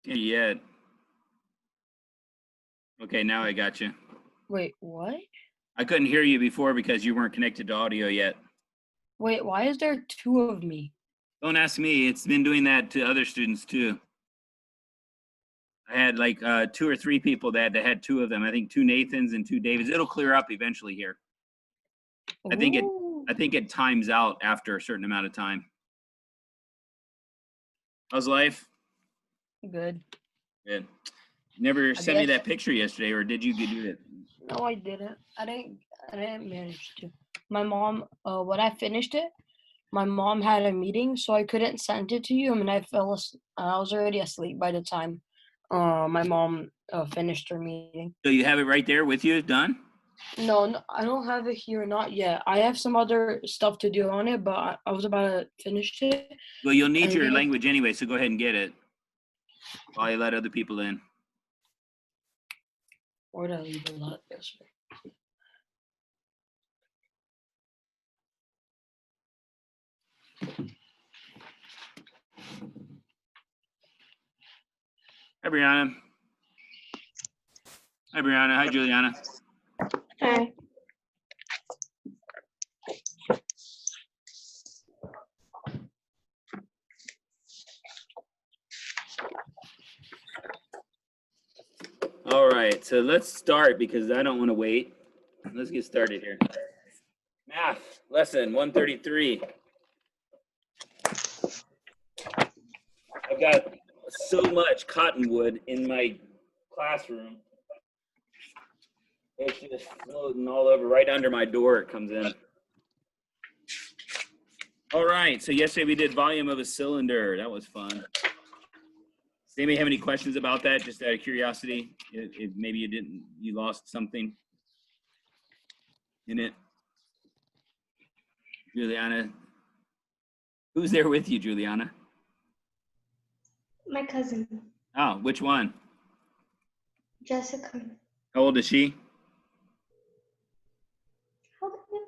Okay, yet. Okay, now I got you. Wait, what? I couldn't hear you before because you weren't connected to audio yet. Wait, why is there two of me? Don't ask me. It's been doing that to other students too. I had like 2 or 3 people that had 2 of them. I think 2 Nathans and 2 Davids. It'll clear up eventually here. I think it times out after a certain amount of time. How's life? Good. Good. Never sent me guess- that picture yesterday, or did you do it? No, I didn't. I didn't manage to. My mom, when I finished it, my mom had a meeting, so I couldn't send it to you. I mean, I was already asleep by the time my mom finished her meeting. So you have it right there with you, done? No, I don't have it here, not yet. I have some other stuff to do on it, but I was about to finish it. Well, you'll need your language anyway, so go ahead and get it while you let other people in. Or did I leave it out yesterday? Hi, Brianna. Hi, Brianna. Hi, Juliana. Hi. All right, so let's start because I don't want to wait. Let's get started here. Math lesson 133. I've got so much cottonwood in my classroom. It's just floating all over, right under my door it comes in. All right, so yesterday we did volume of a cylinder. That was fun. Does anybody have any questions about that, just out of curiosity? If maybe you lost something in it? Juliana? Who's there with you, Juliana? My cousin, Oh, which one? Jessica. How old is she? How old are you?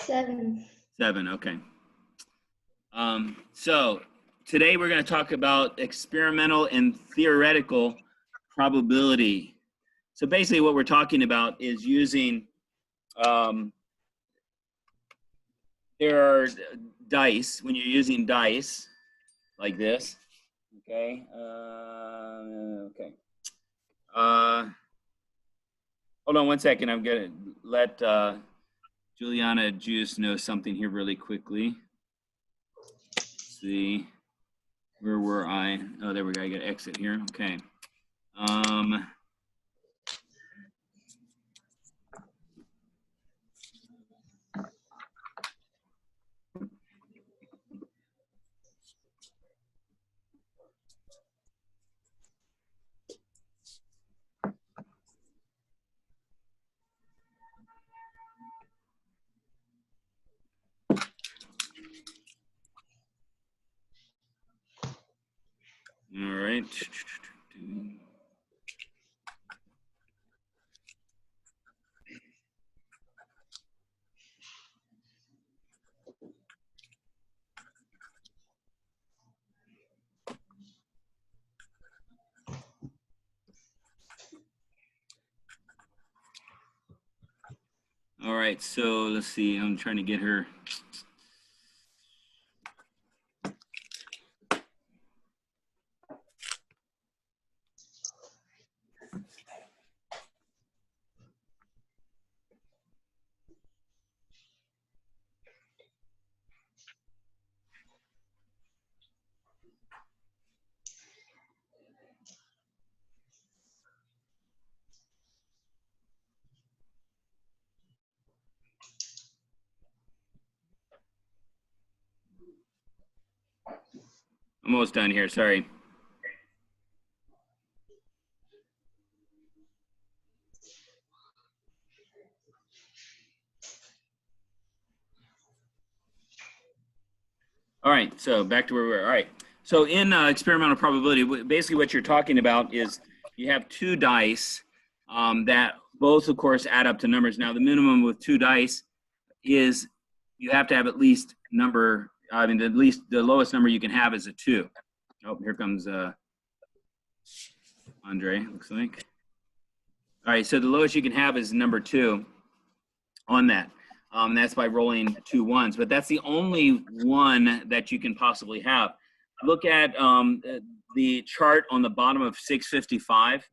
7. 7, okay. So today we're going to talk about experimental and theoretical probability. So basically what we're talking about is using, there are dice, when you're using dice like this, okay, hold on one second, I'm going to let Juliana Juice know something here really quickly. Let's see, where were I? Oh, there we go, I got to exit here, okay. All right. All right, so let's see, I'm trying to get her. I'm almost done here, sorry. All right, so back to where we were. All right, so in experimental probability, basically what you're talking about is you have 2 dice that both, of course, add up to numbers. Now, the minimum with 2 dice is you have to have at least at least the lowest number you can have is a 2. Oh, here comes Andre, looks like. All right, so the lowest you can have is number 2 on that. That's by rolling 2 ones, but that's the only one that you can possibly have. Look at the chart on the bottom of 655.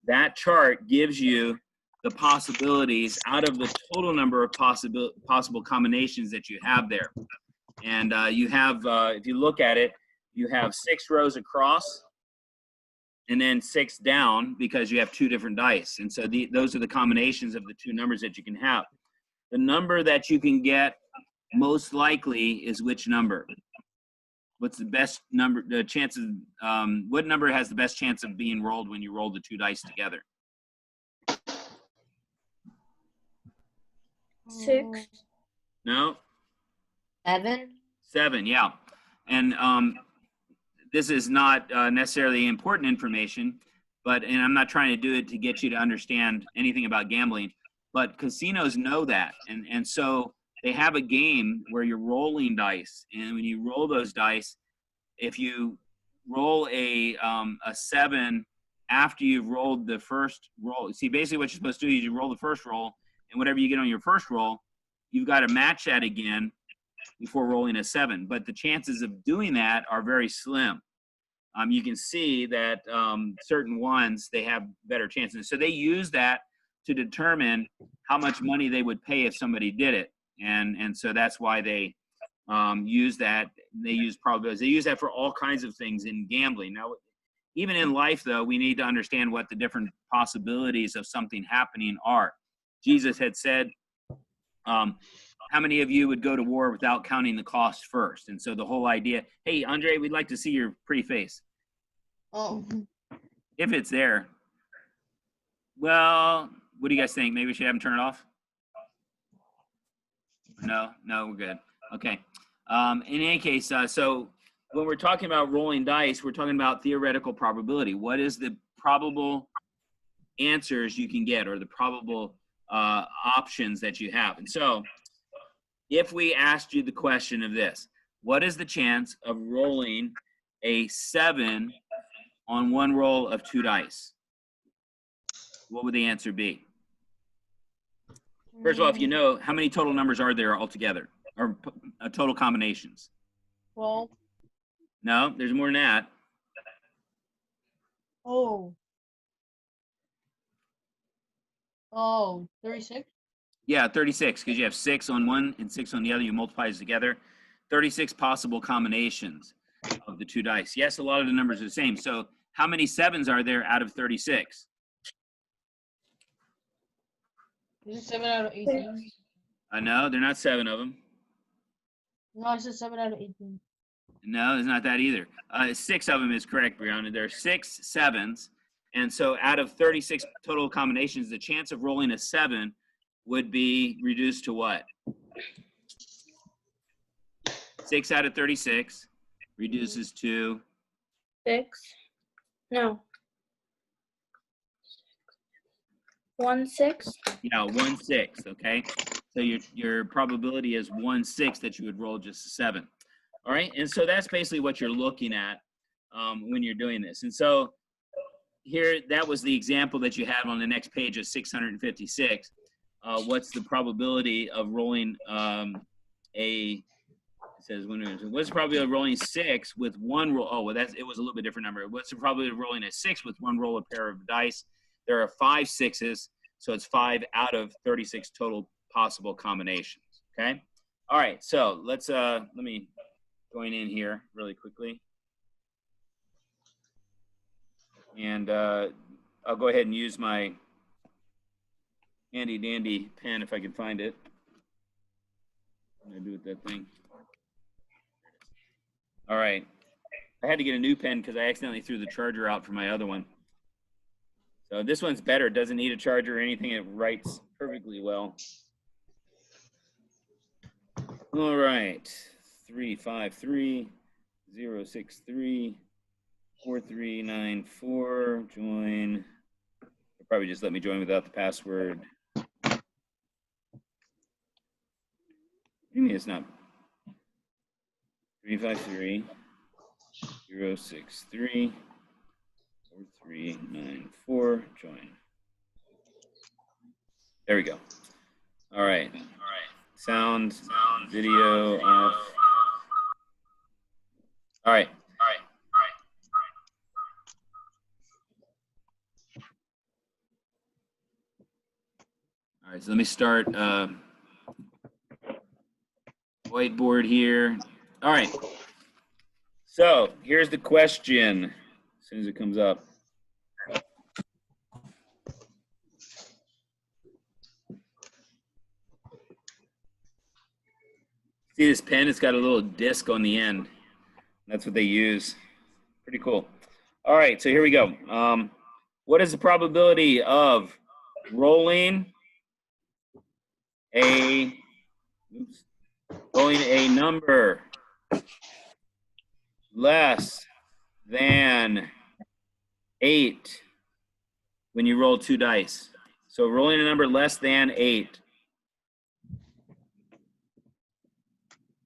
That chart gives you the possibilities out of the total number of possible combinations that you have there. And you have, if you look at it, you have 6 rows across and then 6 down because you have 2 different dice. And so those are the combinations of the 2 numbers that you can have. The number that you can get most likely is which number? What's the best number, the chances, what number has the best chance of being rolled when you roll the 2 dice together? 6. No? 7. 7, yeah. And this is not necessarily important information, and I'm not trying to do it to get you to understand anything about gambling, but casinos know that. And so they have a game where you're rolling dice. And when you roll those dice, if you roll a 7 after you've rolled the first roll, see, basically what you're supposed to do is you roll the first roll, and whatever you get on your first roll, you've got to match that again before rolling a 7. But the chances of doing that are very slim. You can see that certain ones, they have better chances. So they use that to determine how much money they would pay if somebody did it. And so that's why they use that. They use probabilities. They use that for all kinds of things in gambling. Now, even in life, though, we need to understand what the different possibilities of something happening are. Jesus had said, how many of you would go to war without counting the cost first? And so the whole idea, hey, Andre, we'd like to see your pretty face. Oh, If it's there. Well, what do you guys think? Maybe we should have them turn it off? No, we're good. Okay. In any case, so when we're talking about rolling dice, we're talking about theoretical probability. What is the probable answers you can get, or the probable options that you have? And so if we asked you the question of this, what is the chance of rolling a 7 on one roll of 2 dice? What would the answer be? First of all, if you know, how many total numbers are there altogether, or total combinations? 12. No, there's more than that. Oh, 36. Yeah, 36, because you have 6 on one and 6 on the other. You multiply those together. 36 possible combinations of the 2 dice. Yes, a lot of the numbers are the same. So how many 7s are there out of 36? Is it 7 out of 18? No, they're not 7 of them. No, I said 7 out of 18. No, it's not that either. 6 of them is correct, Brianna. There are 6 7s. And so out of 36 total combinations, the chance of rolling a 7 would be reduced to what? 6 out of 36 reduces to 6. No. 1/6. Yeah, 1/6. Okay, so your probability is 1/6 that you would roll just a 7. All right, and so that's basically what you're looking at when you're doing this. And so here, that was the example that you had on the next page of 656. What's the probability of rolling it says what's the probability of rolling 6 with 1 roll? Oh, well, it was a little bit different number. What's the probability of rolling a 6 with 1 roll, a pair of dice? There are 5 6s, so it's 5 out of 36 total possible combinations. Okay. All right. So let's let me join in here really quickly, and I'll go ahead and use my handy dandy pen if I can find it. What do I do with that thing? All right. I had to get a new pen because I accidentally threw the charger out for my other one. So this one's better. It doesn't need a charger or anything. It writes perfectly well. All right. 353-063-4394. Join. They'll probably just let me join without the password. Maybe it's not. 353 063 4394. Join. There we go. All right. Sound, video off. All right. All right, so let me start whiteboard here. All right. So here's the question as soon as it comes up. See this pen? It's got a little disc on the end. That's what they use. Pretty cool. All right, so here we go. What is the probability of rolling a number less than 8 when you roll 2 dice? So rolling a number less than 8.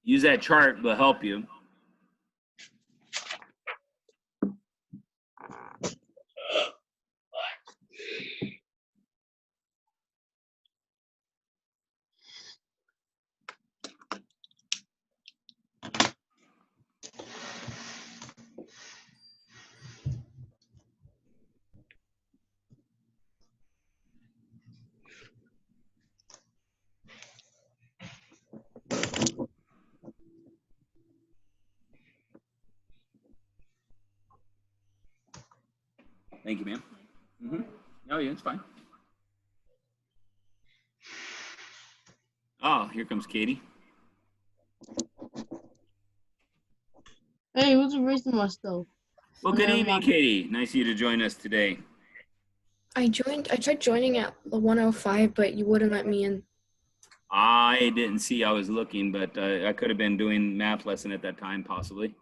Use that chart, will help you. Thank you, ma'am. No, yeah, it's fine. Oh, here comes Katie. Hey, who's erasing my stuff? Well, good evening, Katie. Nice of you to join us today. I tried joining at the 105, but you wouldn't let me in. I didn't see, I was looking, but I could have been doing math lesson at that time, possibly.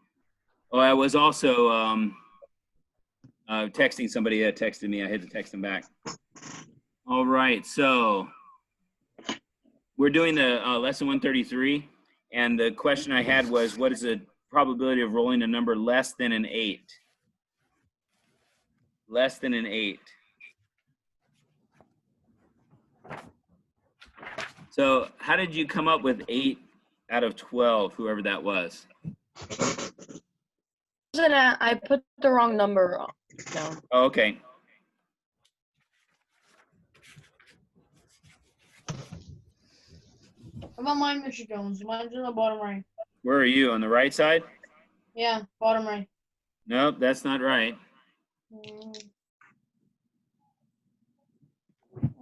Oh, I was also texting somebody that texted me. I had to text them back. All right, so we're doing the lesson 133, and the question I had was, what is the probability of rolling a number less than an 8? Less than an 8. So how did you come up with 8 out of 12, whoever that was? I put the wrong number down. Oh, okay. How about mine, Mr. Jones? Mine's in the bottom right. Where are you, on the right side? Yeah, bottom right. Nope, that's not right.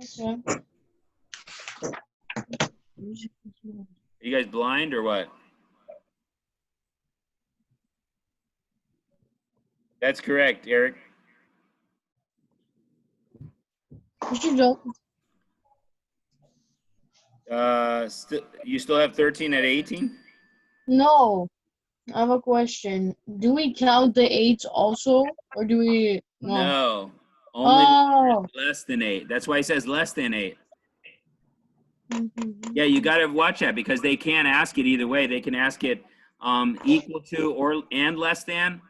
Okay. Are you guys blind or what? That's correct, Eric. Mr. Jones. You still have 13 at 18? No. I have a question. Do we count the 8s also? Or do we No. Only Oh. less than 8. That's why it says less than 8. Yeah, you got to watch that because they can't ask it either way. They can ask it equal to and less than,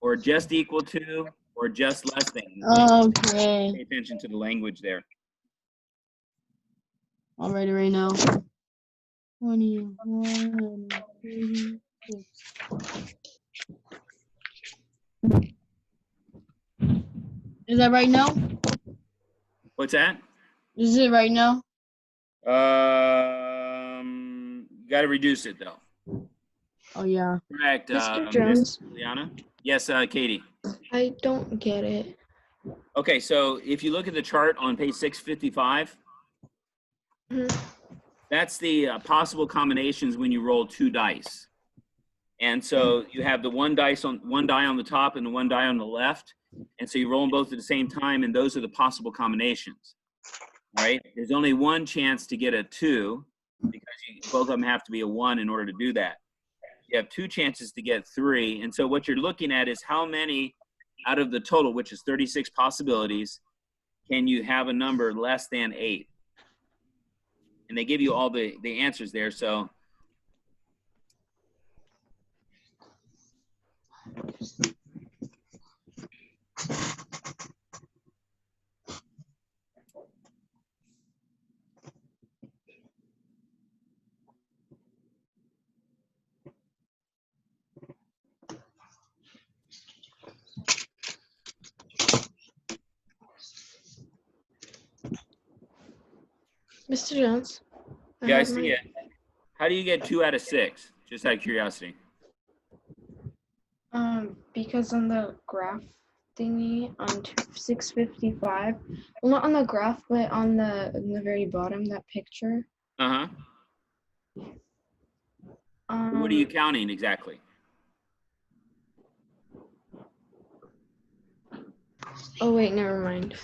or just equal to, or just less than. Okay. Pay attention to the language there. I'll write it right now. 21 and 36. Is that right now? What's that? Is it right now? Got to reduce it though. Oh yeah. Correct. Mr. Jones, Liana? Yes, Katie. I don't get it. Okay, so if you look at the chart on page 655, that's the possible combinations when you roll 2 dice. And so you have the one die on the top and the one die on the left. And so you roll them both at the same time, and those are the possible combinations. All right? There's only one chance to get a 2 because both of them have to be a 1 in order to do that. You have 2 chances to get 3. And so what you're looking at is how many out of the total, which is 36 possibilities, can you have a number less than 8? And they give you all the answers there. So Mr. Jones. Yeah, I have see my- it. How do you get 2 out of 6? Just out of curiosity. Because on the graph thingy on 655, well, not on the graph, but on the very bottom, that picture. Uh-huh. What are you Um, counting exactly? oh wait, never mind.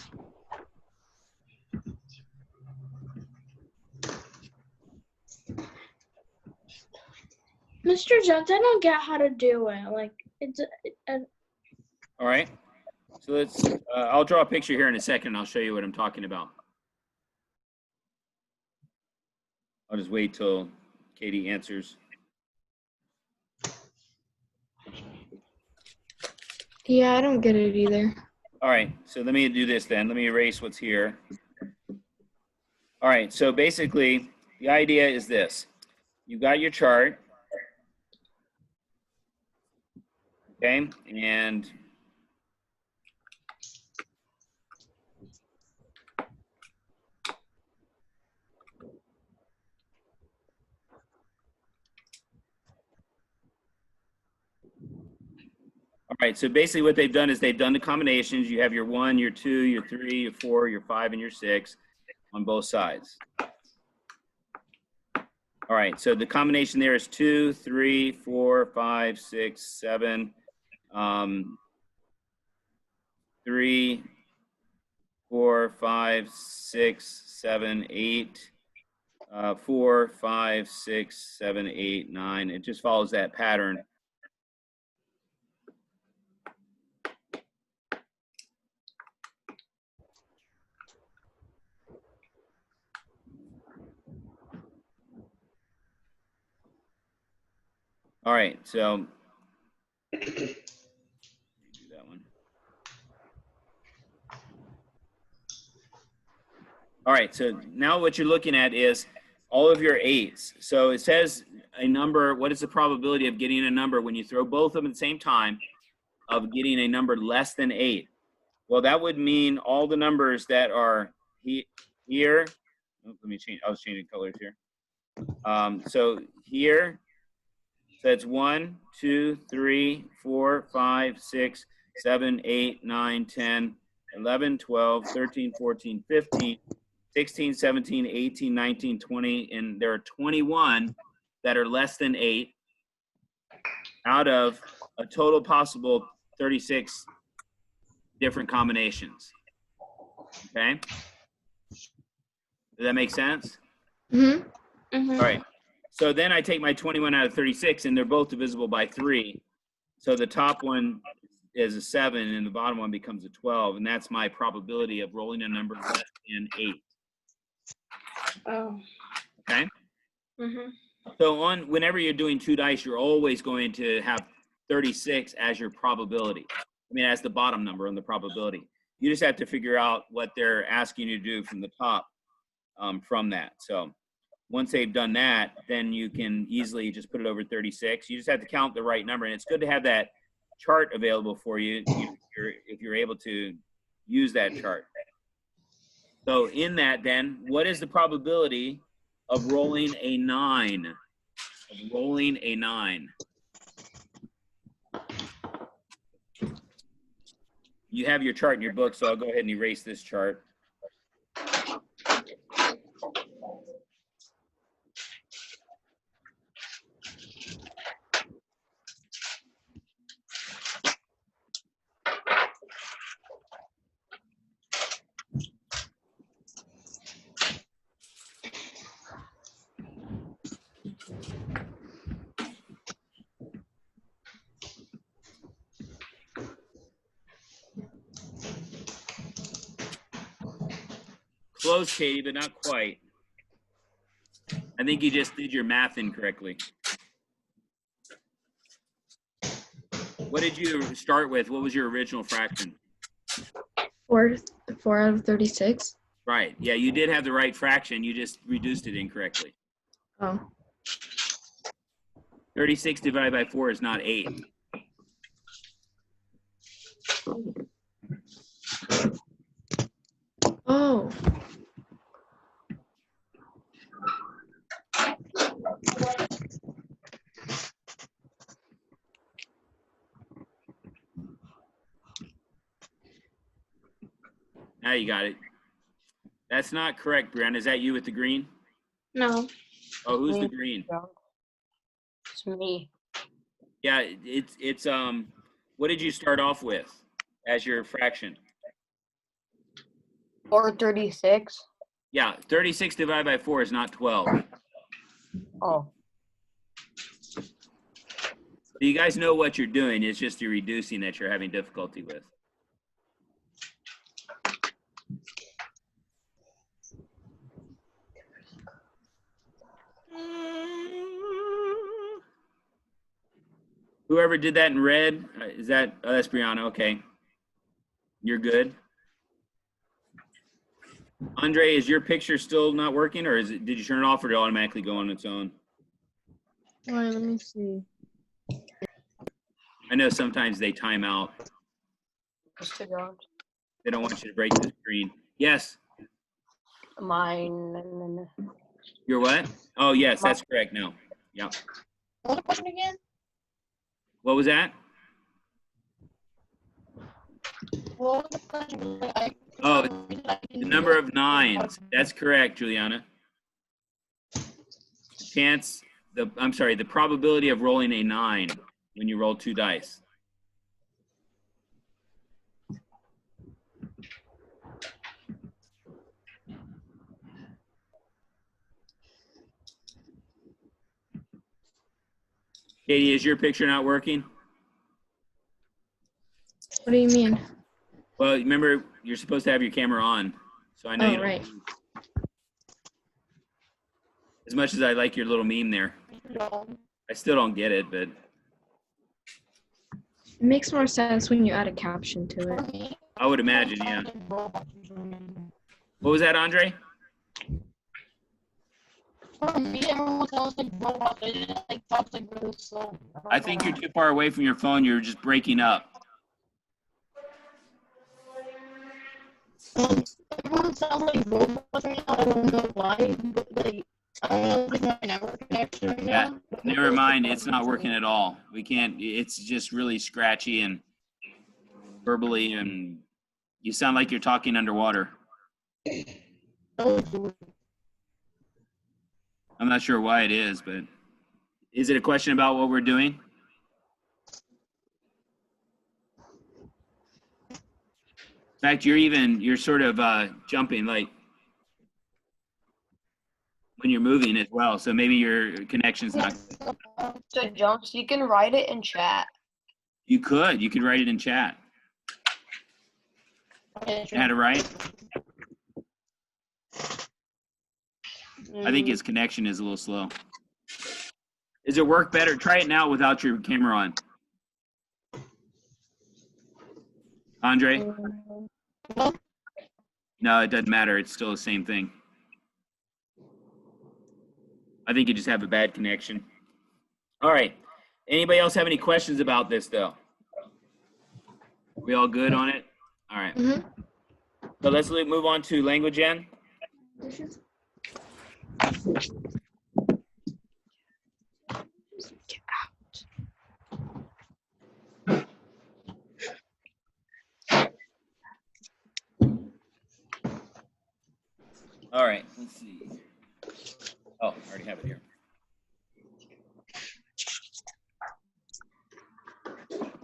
Mr. Jones, I don't get how to do it. Like, it's All right. So let's, I'll draw a picture here in a second. And I'll show you what I'm talking about. I'll just wait till Katie answers. Yeah, I don't get it either. All right, so let me do this then. Let me erase what's here. All right, so basically, the idea is this. You got your chart, okay? And all right, so basically what they've done is they've done the combinations. You have your 1, your 2, your 3, your 4, your 5, and your 6 on both sides. All right, so the combination there is 2, 3, 4, 5, 6, 7, 3, 4, 5, 6, 7, 8, 4, 5, 6, 7, 8, 9. It just follows that pattern. All right, so do that one. All right, so now what you're looking at is all of your 8s. So it says a number, what is the probability of getting a number when you throw both of them at the same time of getting a number less than 8? Well, that would mean all the numbers that are here. Oh, let me change, I was changing colors here. So here, so it's 1, 2, 3, 4, 5, 6, 7, 8, 9, 10, 11, 12, 13, 14, 15, 16, 17, 18, 19, 20, and there are 21 that are less than 8 out of a total possible 36 different combinations. Okay? Does that make sense? Mm-hmm. All right. So then I take my 21 out of 36, and they're both divisible by 3. So the top one is a 7, and the bottom one becomes a 12, and that's my probability of rolling a number less than 8. Oh. Okay? Mm-hmm. So whenever you're doing 2 dice, you're always going to have 36 as your probability. I mean, as the bottom number on the probability. You just have to figure out what they're asking you to do from the top from that. So once they've done that, then you can easily just put it over 36. You just have to count the right number. And it's good to have that chart available for you if you're able to use that chart. So in that then, what is the probability of rolling a 9? Of rolling a 9? You have your chart in your book, so I'll go ahead and erase this chart. Close, Katie, but not quite. I think you just did your math incorrectly. What did you start with? What was your original fraction? 4 out of 36. Right. Yeah, you did have the right fraction. You just reduced it incorrectly. Oh. 36 divided by 4 is not 8. Oh. Now you got it. That's not correct, Brianna. Is that you with the green? No. Oh, who's the Me. green? It's me. Yeah, it's what did you start off with as your fraction? 436. Yeah, 36 divided by 4 is not 12. Oh, So you guys know what you're doing. It's just you're reducing that you're having difficulty with. Whoever did that in red, is that, oh, that's Brianna, okay. You're good. Andre, is your picture still not working, or did you turn it off, or did it automatically go on its own? All right, let me see. I know sometimes they time out. Mr. Jones. They don't want you to break the screen. Yes, Mine. you're what? Oh, yes, that's correct now. Yeah. What was the question again? What was that? What was the question? Oh, the number of nines. That's correct, Juliana. The probability of rolling a 9 when you roll 2 dice. Katie, is your picture not working? What do you mean? Well, remember, you're supposed to have your camera on. So I know you Oh, don't. right. As much as I like your little meme there. I still don't get it, but It makes more sense when you add a caption to it. I would imagine, yeah. What was that, Andre? For me, everyone sounds like robots. It like talks like really slow. I think you're too far away from your phone. You're just breaking up. Everyone sounds like robots right now. I don't know why, but like I don't know if it's my network connection right Yeah, now. never mind. It's not working at all. We can't. It's just really scratchy and verbally, and you sound like you're talking underwater. I'm not sure why it is, but is it a question about what we're doing? In fact, you're sort of jumping like when you're moving as well. So maybe your connection's not. Mr. Jones, you can write it in chat. You could write it in chat. Had it right? I think his connection is a little slow. Does it work better? Try it now without your camera on. Andre? No, it doesn't matter. It's still the same thing. I think you just have a bad connection. All right. Anybody else have any questions about this, though? We all good on it? All right. Mm-hmm. So let's move on to language N. Get out. All right. Let's see. Oh, I already have it here.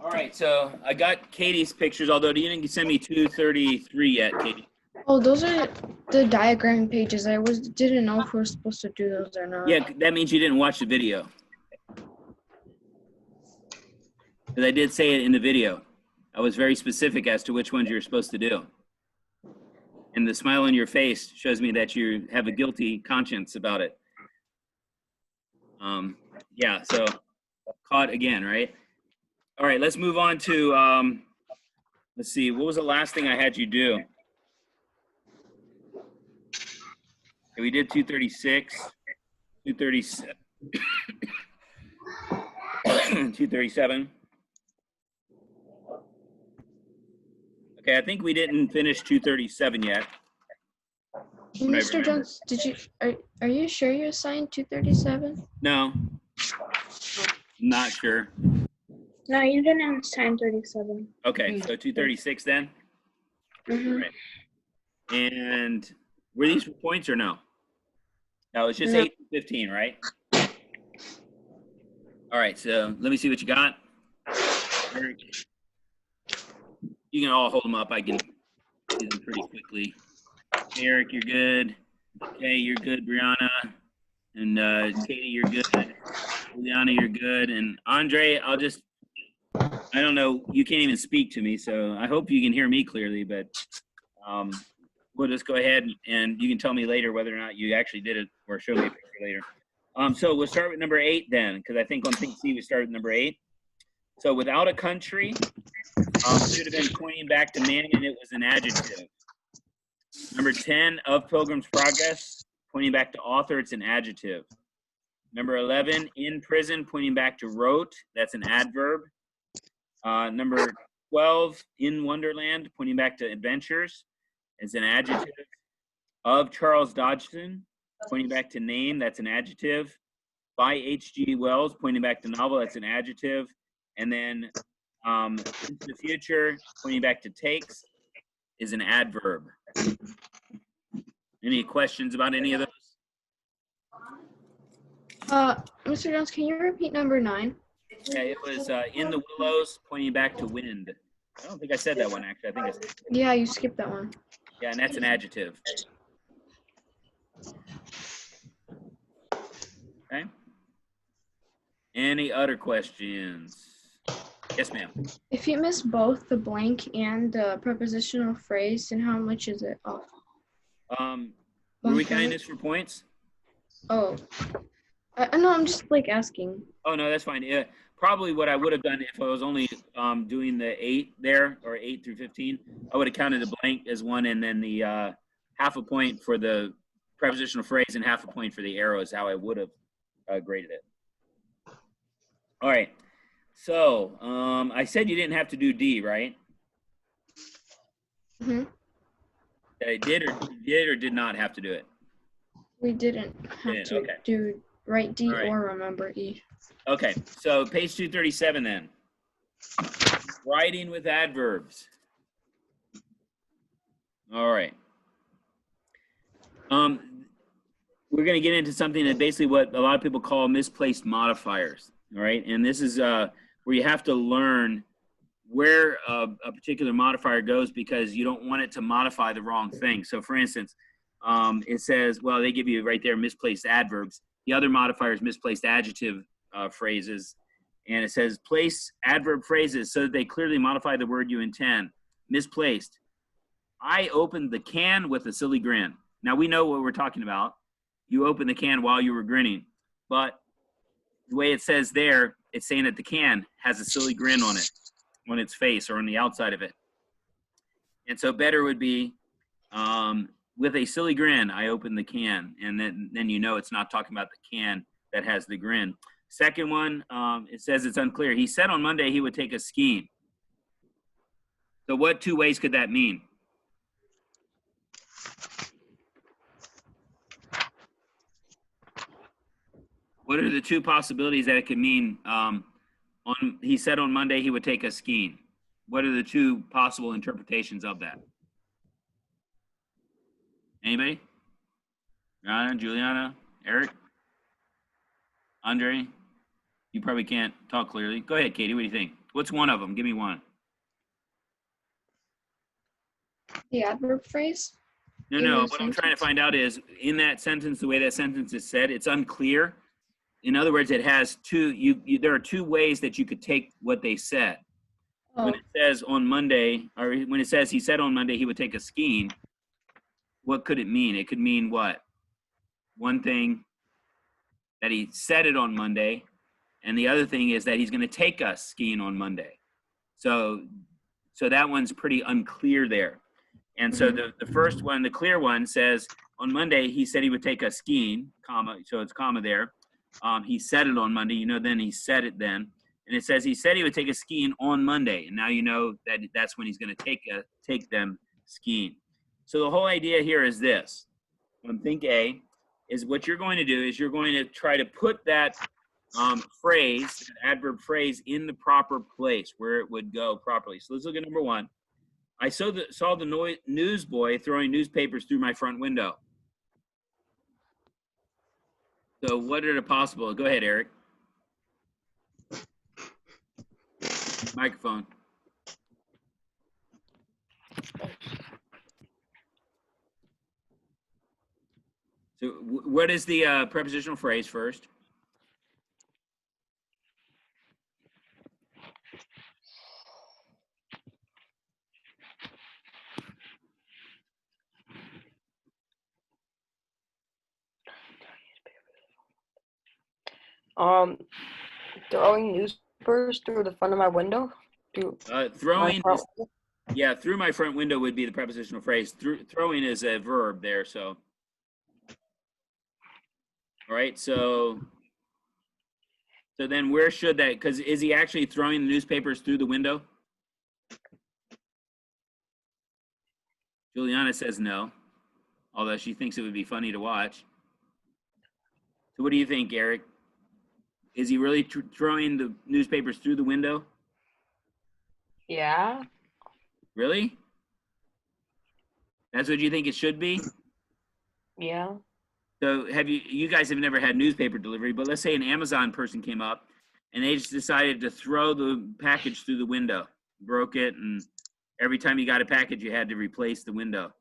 All right. So I got Katie's pictures, although you didn't send me 233 yet, Katie. Oh, those are the diagram pages. I didn't know if we were supposed to do those or not. Yeah, that means you didn't watch the video. Because I did say it in the video. I was very specific as to which ones you're supposed to do. And the smile on your face shows me that you have a guilty conscience about it. Yeah, so caught again, right? All right, let's move on to, let's see, what was the last thing I had you do? Okay, we did 236, 237, 237. Okay, I think we didn't finish 237 yet. I Mr. remember. Jones, are you sure you assigned 237? No, not sure. No, you didn't sign 37. Okay, so 236 then? Mm-hmm. Right. And were these for points or no? No, it's just No. 8 to 15, right? All right, so let me see what you got. Eric. You can all hold them up. I can see them pretty quickly. Eric, you're good. Okay, you're good, Brianna. And Katie, you're good. Juliana, you're good. And Andre, I don't know, you can't even speak to me, so I hope you can hear me clearly, but we'll just go ahead and you can tell me later whether or not you actually did it or show me a picture later. So we'll start with number 8 then, because I think on Think C we started with number 8. So without a country, should have been pointing back to man and it was an adjective. Number 10, of Pilgrim's Progress, pointing back to author, it's an adjective. Number 11, in prison, pointing back to wrote, that's an adverb. Number 12, in Wonderland, pointing back to adventures, is an adjective. Of Charles Dodgson, pointing back to name, that's an adjective. By H.G. Wells, pointing back to novel, that's an adjective. And then into the future, pointing back to takes, is an adverb. Any questions about any of those? Mr. Jones, can you repeat number 9? Yeah, it was in the willows, pointing back to wind. I don't think I said that one, actually. I think I said, Yeah, you skipped that one. yeah, and that's an adjective. Okay. Any other questions? Yes, ma'am. If you miss both the blank and the prepositional phrase, then how much is it off? Were we 1 counting point? this for points? Oh. No, I'm just like asking. Oh, no, that's fine. Yeah, probably what I would have done if I was only doing the 8 there, or 8 through 15, I would have counted the blank as 1 and then the half a point for the prepositional phrase and half a point for the arrow is how I would have graded it. All right. So I said you didn't have to do D, right? Mm-hmm. I did or did not have to do it? We didn't have Didn't, to okay. do write D All right. or remember E. Okay, so page 237 then. Writing with adverbs. All right. We're going to get into something that basically what a lot of people call misplaced modifiers. All right, and this is where you have to learn where a particular modifier goes because you don't want it to modify the wrong thing. So for instance, it says, well, they give you right there misplaced adverbs. The other modifier is misplaced adjective phrases. And it says place adverb phrases so that they clearly modify the word you intend. Misplaced. I opened the can with a silly grin. Now we know what we're talking about. You opened the can while you were grinning. But the way it says there, it's saying that the can has a silly grin on it, on its face or on the outside of it. And so better would be, with a silly grin, I opened the can. And then you know it's not talking about the can that has the grin. Second one, it says it's unclear. He said on Monday he would take us skiing. So what 2 ways could that mean? What are the 2 possibilities that it could mean? He said on Monday he would take us skiing. What are the 2 possible interpretations of that? Anybody? Rana, Juliana, Eric, Andre? You probably can't talk clearly. Go ahead, Katie. What do you think? What's one of them? Give me one. The adverb phrase? No, In no. the What I'm trying to sentence? find out is in that sentence, the way that sentence is said, it's unclear. In other words, it has 2. There are 2 ways that you could take what they said. Oh, When it says on Monday, or when it says he said on Monday he would take us skiing, what could it mean? It could mean what? One thing that he said it on Monday, And the other thing is that he's going to take us skiing on Monday. So that one's pretty unclear there. And so the first one, the clear one says on Monday, he said he would take us skiing, comma, so it's comma there. He said it on Monday, then he said it then. And it says he said he would take us skiing on Monday. And now you know that that's when he's going to take them skiing. So the whole idea here is this. Think A is what you're going to do is you're going to try to put that phrase, that adverb phrase, in the proper place where it would go properly. So let's look at number 1. I saw the newsboy throwing newspapers through my front window. So what are the possible? Go ahead, Eric. Microphone. So what is the prepositional phrase first? Throwing newspapers through the front of my window. Throwing, through my front window would be the prepositional phrase. Throwing is a verb there, so. All right, so then where should that, because is he actually throwing the newspapers through the window? Juliana says no, although she thinks it would be funny to watch. So what do you think, Eric? Is he really throwing the newspapers through the window? Yeah. Really? That's what you think it should be? Yeah. So you guys have never had newspaper delivery, but let's say an Amazon person came up and they just decided to throw the package through the window, broke it, and every time you got a package, you had to replace the window.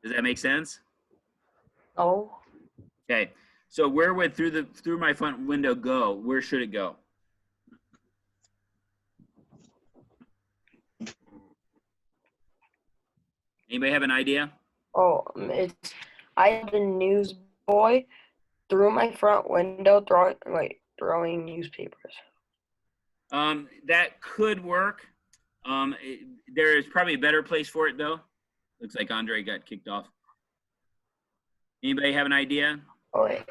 Does that make sense? Oh. Okay. So where would through my front window go? Where should it go? Anybody have an idea? Oh, I had a newsboy through my front window throwing newspapers. That could work. There is probably a better place for it though. Looks like Andre got kicked off. Anybody have an idea? Oh, wait.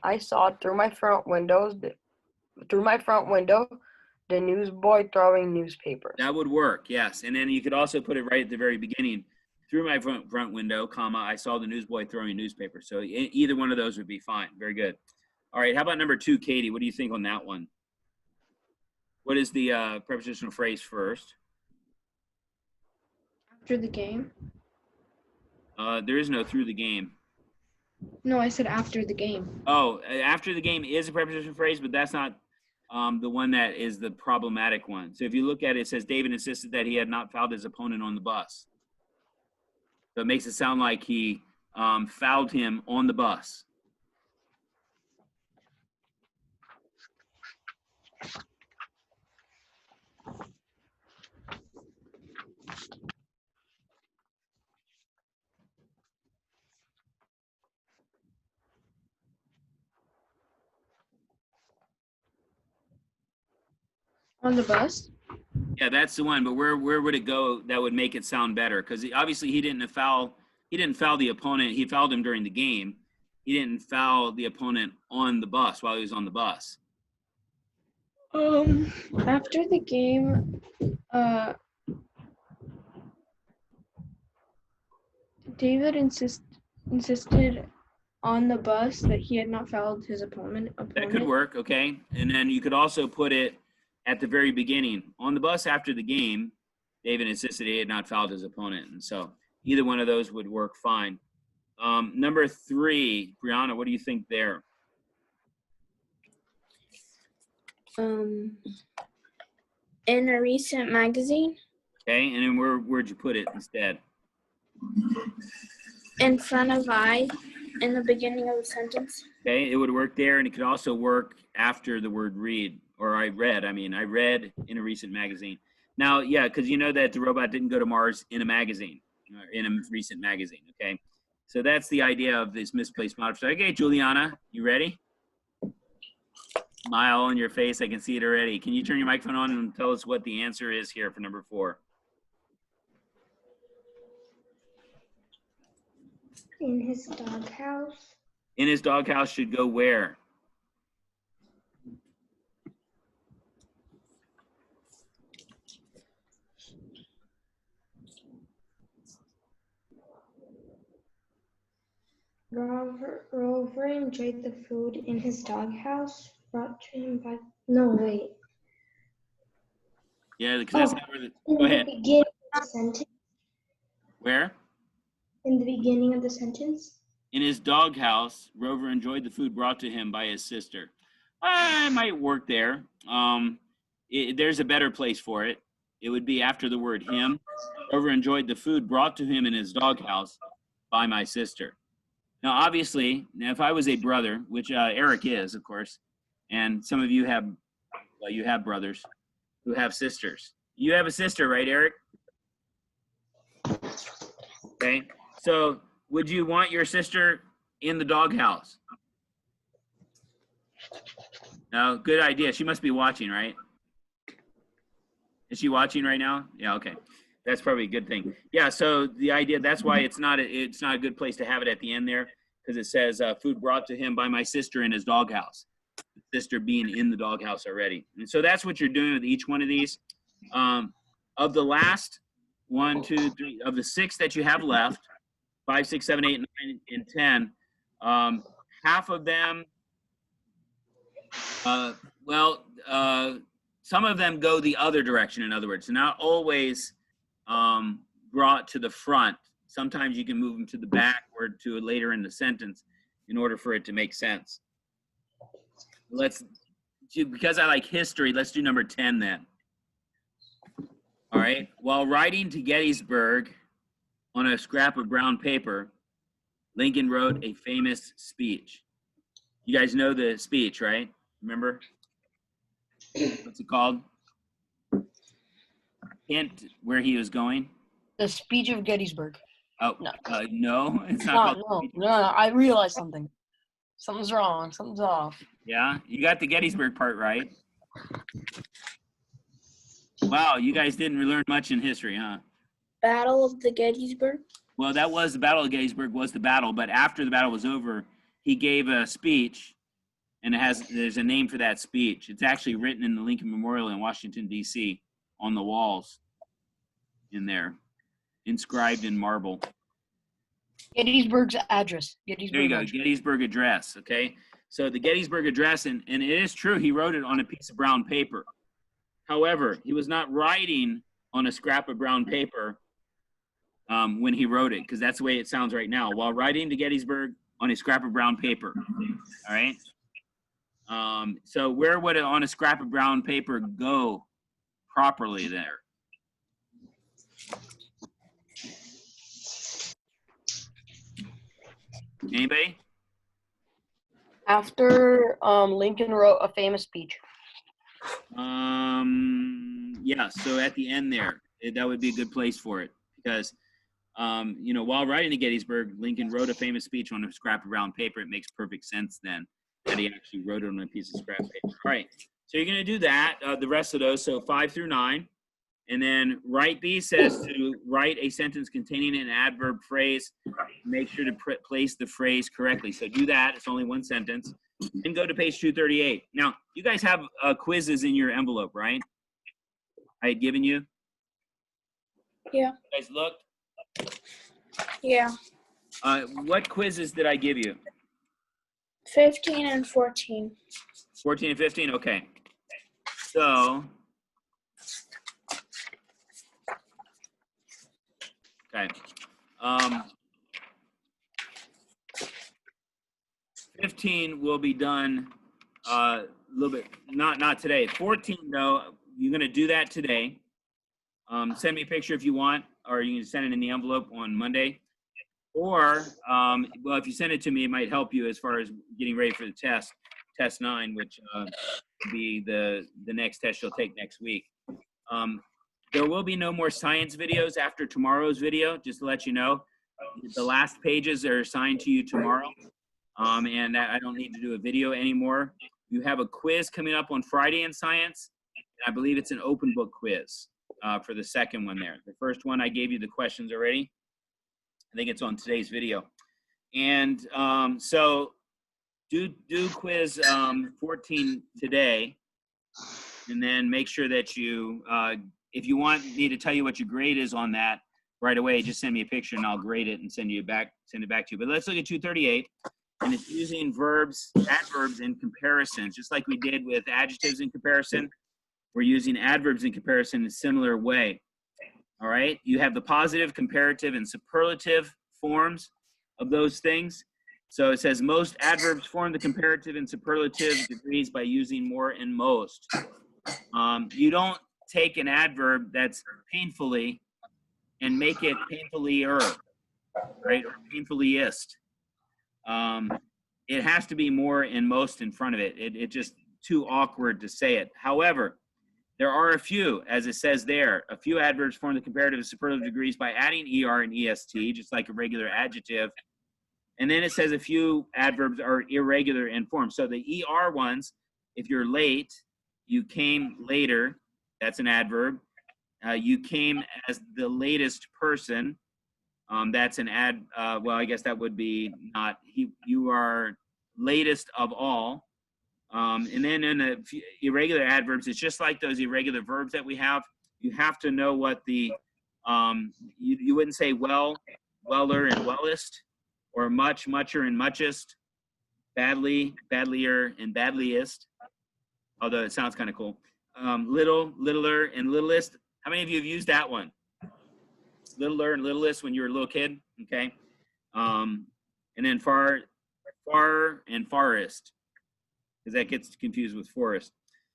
I saw through my front window, the newsboy throwing newspapers. That would work, yes. And then you could also put it right at the very beginning. Through my front window, comma, I saw the newsboy throwing newspapers. So either one of those would be fine. Very good. All right, how about number 2, Katie? What do you think on that one? What is the prepositional phrase first? After the game? There is no through the game. No, I said after the game. Oh, after the game is a prepositional phrase, but that's not the one that is the problematic one. So if you look at it, it says David insisted that he had not fouled his opponent on the bus. So it makes it sound like he fouled him on the bus. On the bus? Yeah, that's the one. But where would it go that would make it sound better? Because obviously he didn't foul the opponent. He fouled him during the game. He didn't foul the opponent on the bus while he was on the bus. After the game, David insisted on the bus that he had not fouled his opponent. That could work, okay. And then you could also put it at the very beginning. On the bus after the game, David insisted he had not fouled his opponent. And so either one of those would work fine. Number 3, Brianna, what do you think there? In a recent magazine, Okay, and then where'd you put it instead? in front of I, in the beginning of the sentence. Okay, it would work there, and it could also work after the word read, or I read in a recent magazine. Now, yeah, because you know that the robot didn't go to Mars in a magazine, in a recent magazine, okay? So that's the idea of this misplaced modifier. Okay, Juliana, you ready? Smile on your face. I can see it already. Can you turn your microphone on and tell us what the answer is here for number 4? In his doghouse. In his doghouse should go where? Rover enjoyed the food in his doghouse brought to him by. No, wait. Yeah, because that's not where the, In go ahead. the beginning of the sentence. Where? In the beginning of the sentence. In his doghouse, Rover enjoyed the food brought to him by his sister. I might work there. There's a better place for it. It would be after the word him. Rover enjoyed the food brought to him in his doghouse by my sister. Now, obviously, if I was a brother, which Eric is, of course, and some of you have, well, you have brothers who have sisters. You have a sister, right, Eric? Okay. So would you want your sister in the doghouse? No, good idea. She must be watching, right? Is she watching right now? Yeah, okay. That's probably a good thing. Yeah, so the idea, that's why it's not a good place to have it at the end there, because it says food brought to him by my sister in his doghouse. Sister being in the doghouse already. And so that's what you're doing with each one of these. Of the last 1, 2, 3, of the 6 that you have left, 5, 6, 7, 8, 9, and 10, half of them, some of them go the other direction, in other words. Not always brought to the front. Sometimes you can move them to the back or to later in the sentence in order for it to make sense. Because I like history, let's do number 10 then. All right. While riding to Gettysburg on a scrap of brown paper, Lincoln wrote a famous speech. You guys know the speech, right? Remember? What's it called? Hint where he was going. The Speech of Gettysburg. Oh, No. No, it's not called. No. I realized something. Something's wrong. Something's off. Yeah, you got the Gettysburg part right. Wow, you guys didn't learn much in history, huh? Battle of the Gettysburg. Well, that was the Battle of Gettysburg was the battle, but after the battle was over, he gave a speech, and there's a name for that speech. It's actually written in the Lincoln Memorial in Washington, D.C. on the walls in there, inscribed in marble. Gettysburg's address. Gettysburg There you go, address. Gettysburg Address, okay? So the Gettysburg Address, and it is true, he wrote it on a piece of brown paper. However, he was not writing on a scrap of brown paper when he wrote it, because that's the way it sounds right now. While writing to Gettysburg on a scrap of brown paper, all right? So where would it on a scrap of brown paper go properly there? Anybody? After Lincoln wrote a famous speech. Yeah, so at the end there, that would be a good place for it because, while writing to Gettysburg, Lincoln wrote a famous speech on a scrap of brown paper. It makes perfect sense then that he actually wrote it on a piece of scrap paper. All right, so you're going to do that, the rest of those, so 5 through 9. And then right B says to write a sentence containing an adverb phrase. Make sure to place the phrase correctly. So do that. It's only one sentence. And go to page 238. Now, you guys have quizzes in your envelope, right? I had given you? Yeah. You guys looked? Yeah. What quizzes did I give you? 15 and 14. 14 and 15? Okay. So, okay. 15 will be done a little bit, not today. 14 though, you're gonna do that today. Send me a picture if you want, or you can send it in the envelope on Monday. Or, well, if you send it to me, it might help you as far as getting ready for the test, test 9, which will be the next test you'll take next week. There will be no more science videos after tomorrow's video, just to let you know. The last pages are assigned to you tomorrow. And I don't need to do a video anymore. You have a quiz coming up on Friday in science. I believe it's an open book quiz for the second one there. The first one, I gave you the questions already. I think it's on today's video. And so do quiz 14 today. And then make sure that you, if you want me to tell you what your grade is on that right away, just send me a picture and I'll grade it and send it back to you. But let's look at 238. And it's using verbs, adverbs in comparisons, just like we did with adjectives in comparison. We're using adverbs in comparison in a similar way. All right. You have the positive, comparative, and superlative forms of those things. So it says most adverbs form the comparative and superlative degrees by using more and most. You don't take an adverb that's painfully and make it painfully-er, right? Or painfully-ist. It has to be more and most in front of it. It's just too awkward to say it. However, there are a few, as it says there, a few adverbs form the comparative and superlative degrees by adding er and est, just like a regular adjective. And then it says a few adverbs are irregular in form. So the er ones, if you're late, you came later, that's an adverb. You came as the latest person. That's an well, I guess that would be not, you are latest of all. And then in the irregular adverbs, it's just like those irregular verbs that we have. You have to know what the, you wouldn't say well, weller, and wellest, or much, mucher, and muchest, badly, badlier, and badliest, although it sounds kind of cool. Little, littler, and littlest. How many of you have used that one? Littler and littlest when you were a little kid, okay? And then far, and farthest, because that gets confused with forest.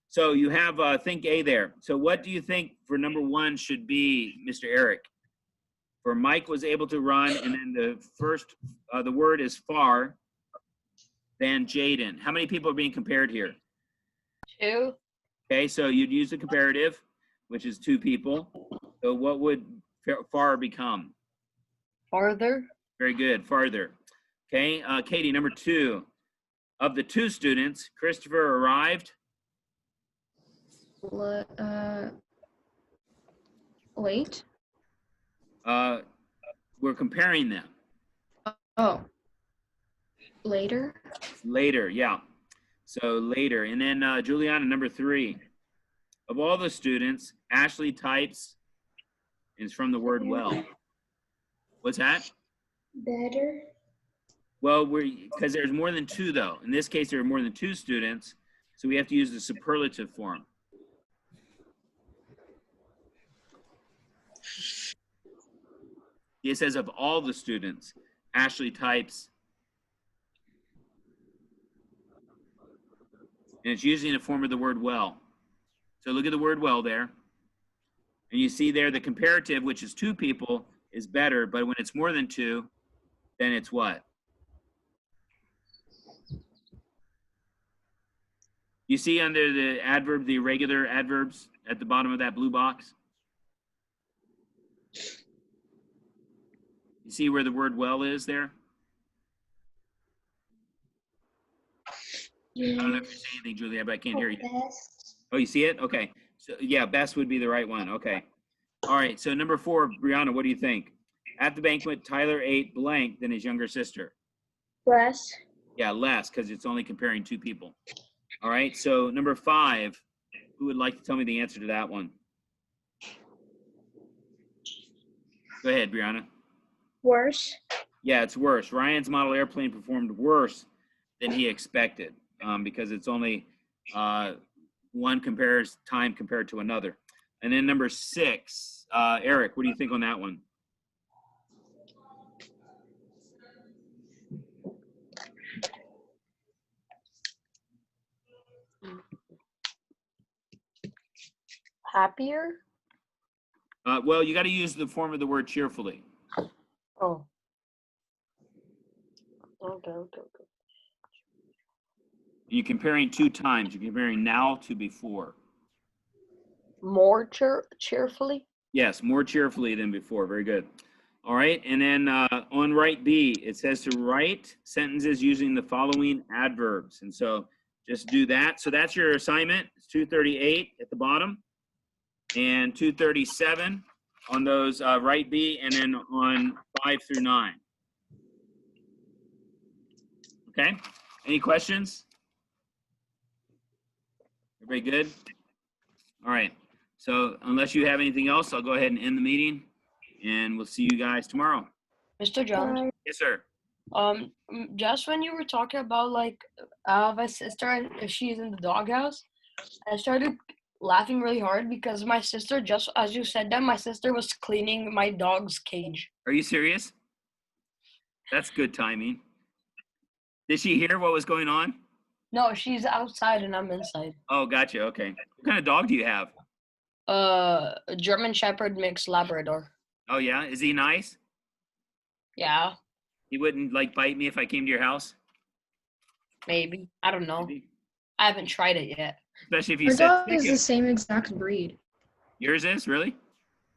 So you have think A there. So what do you think for number one should be, Mr. Eric? For Mike was able to run, and then the first, the word is far, then Jaden. How many people are being compared here? 2. Okay, so you'd use the comparative, which is 2 people. So what would far become? Farther. Very good, farther. Okay, Katie, number 2. Of the 2 students, Christopher arrived. Late. We're comparing them. Oh. Later. Later, yeah. So later. And then Juliana, number 3. Of all the students, Ashley types, and it's from the word well. What's that? Better. Well, because there's more than 2 though. In this case, there are more than 2 students, so we have to use the superlative form. It says of all the students, Ashley types, and it's using the form of the word well. So look at the word well there. And you see there the comparative, which is 2 people, is better, but when it's more than 2, then it's what? You see under the adverb, the irregular adverbs at the bottom of that blue box? You see where the word well is there? I don't know if you're saying anything, Julia, but I can't hear you. Best. Oh, you see it? Okay. So yeah, best would be the right one. Okay. All right. So number 4, Brianna, what do you think? At the banquet, Tyler ate blank than his younger sister. Less. Yeah, less, because it's only comparing 2 people. All right. So number 5, who would like to tell me the answer to that one? Go ahead, Brianna. Worse. Yeah, it's worse. Ryan's model airplane performed worse than he expected because it's only one time compared to another. And then number 6, Eric, what do you think on that one? Happier. Well, you got to use the form of the word cheerfully. Oh. Okay. You're comparing 2 times. You're comparing now to before. More cheerfully. Yes, more cheerfully than before. Very good. All right, and then on right B, it says to write sentences using the following adverbs. And so just do that. So that's your assignment. It's 238 at the bottom and 237 on those right B, and then on 5 through 9. Okay, any questions? Everybody good? All right, so unless you have anything else, I'll go ahead and end the meeting, and we'll see you guys tomorrow. Mr. Jones. Yes, sir. Just when you were talking about like I have a sister and she's in the doghouse, I started laughing really hard because my sister, just as you said that, my sister was cleaning my dog's cage. Are you serious? That's good timing. Did she hear what was going on? No, she's outside and I'm inside. Oh, gotcha. Okay. What kind of dog do you have? A German Shepherd mixed Labrador. Oh, yeah. Is he nice? Yeah, He wouldn't like bite me if I came to your house? maybe. I don't know. Maybe. I haven't tried it yet. Especially if you Our said dog is stick the it. same exact breed. Yours is? Really?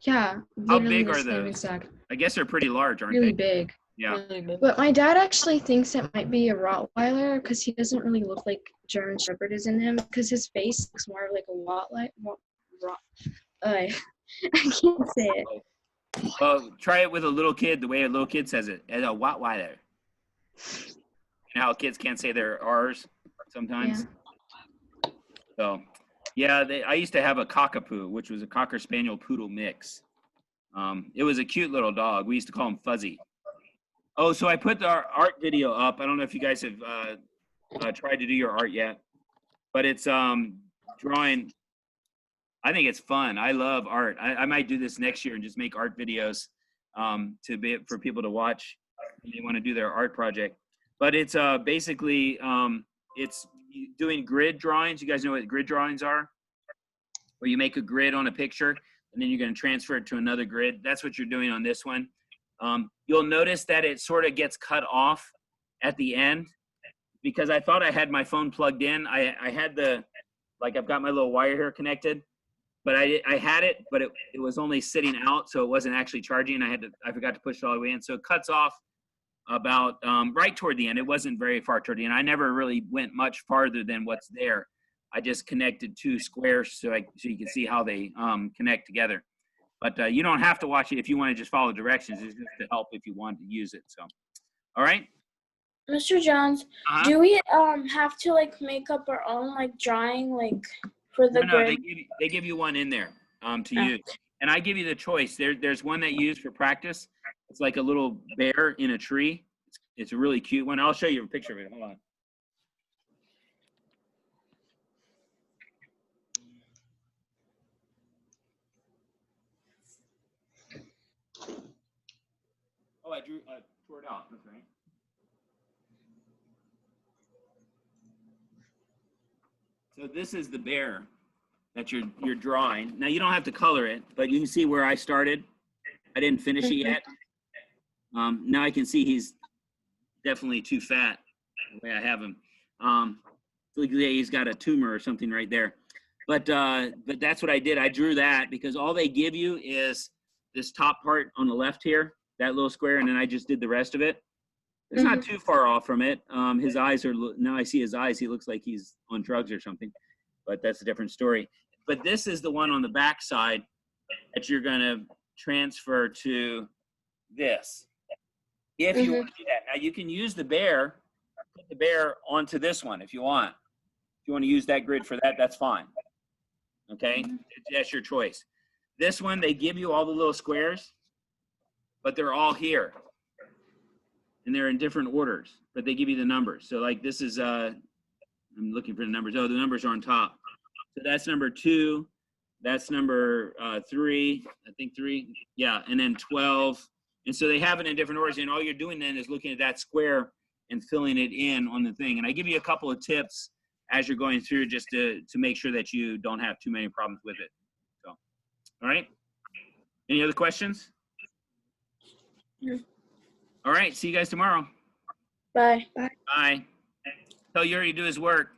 Yeah. How literally big the are same those? Exact. I guess they're pretty large, aren't Really they? big. Yeah. Really big. But my dad actually thinks it might be a Rottweiler because he doesn't really look like German Shepherd is in him because his face looks more like a I can't say it. Well, try it with a little kid the way a little kid says it. As a Rottweiler. You know how kids can't say their R's sometimes? So, yeah, I used to have a cockapoo, which was a Cocker Spaniel Poodle mix. It was a cute little dog. We used to call him Fuzzy. Oh, so I put our art video up. I don't know if you guys have tried to do your art yet, but it's drawing. I think it's fun. I love art. I might do this next year and just make art videos for people to watch when they want to do their art project. But it's basically it's doing grid drawings. You guys know what grid drawings are? Where you make a grid on a picture and then you're going to transfer it to another grid. That's what you're doing on this one. You'll notice that it sort of gets cut off at the end because I thought I had my phone plugged in. I had I've got my little wire here connected, but I had it, but it was only sitting out, so it wasn't actually charging. I forgot to push it all the way in. So it cuts off about right toward the end. It wasn't very far toward the end. I never really went much farther than what's there. I just connected two squares so you can see how they connect together. But you don't have to watch it if you want to just follow directions. It's just to help if you want to use it. So, all right. Mr. Jones, do we have to like make up our own like drawing like for the No, grid? they give you one in there to Oh. use, and I give you the choice. There's one that you use for practice. It's like a little bear in a tree. It's a really cute one. I'll show you a picture of it. Hold on. Oh, I tore it out. That's right. So this is the bear that you're drawing. Now you don't have to color it, but you can see where I started. I didn't finish it yet. Now I can see he's definitely too fat the way I have him. He's got a tumor or something right there. But that's what I did. I drew that because all they give you is this top part on the left here, that little square, and then I just did the rest of it. It's not too far off from it. His eyes are, now I see his eyes, he looks like he's on drugs or something, but that's a different story. But this is the one on the back side that you're gonna transfer to this. If you want to do that. Now you can use put the bear onto this one if you want. If you want to use that grid for that, that's fine. Okay, that's your choice. This one, they give you all the little squares, but they're all here. And they're in different orders, but they give you the numbers. So like this is, I'm looking for the numbers. Oh, the numbers are on top. So that's number 2. That's number 3, I think 3. Yeah, and then 12. And so they have it in different orders. And all you're doing then is looking at that square and filling it in on the thing. And I give you a couple of tips as you're going through just to make sure that you don't have too many problems with it. So, all right. Any other questions? No. All right. See you guys tomorrow. Bye. Bye. Tell Yuri to do his work.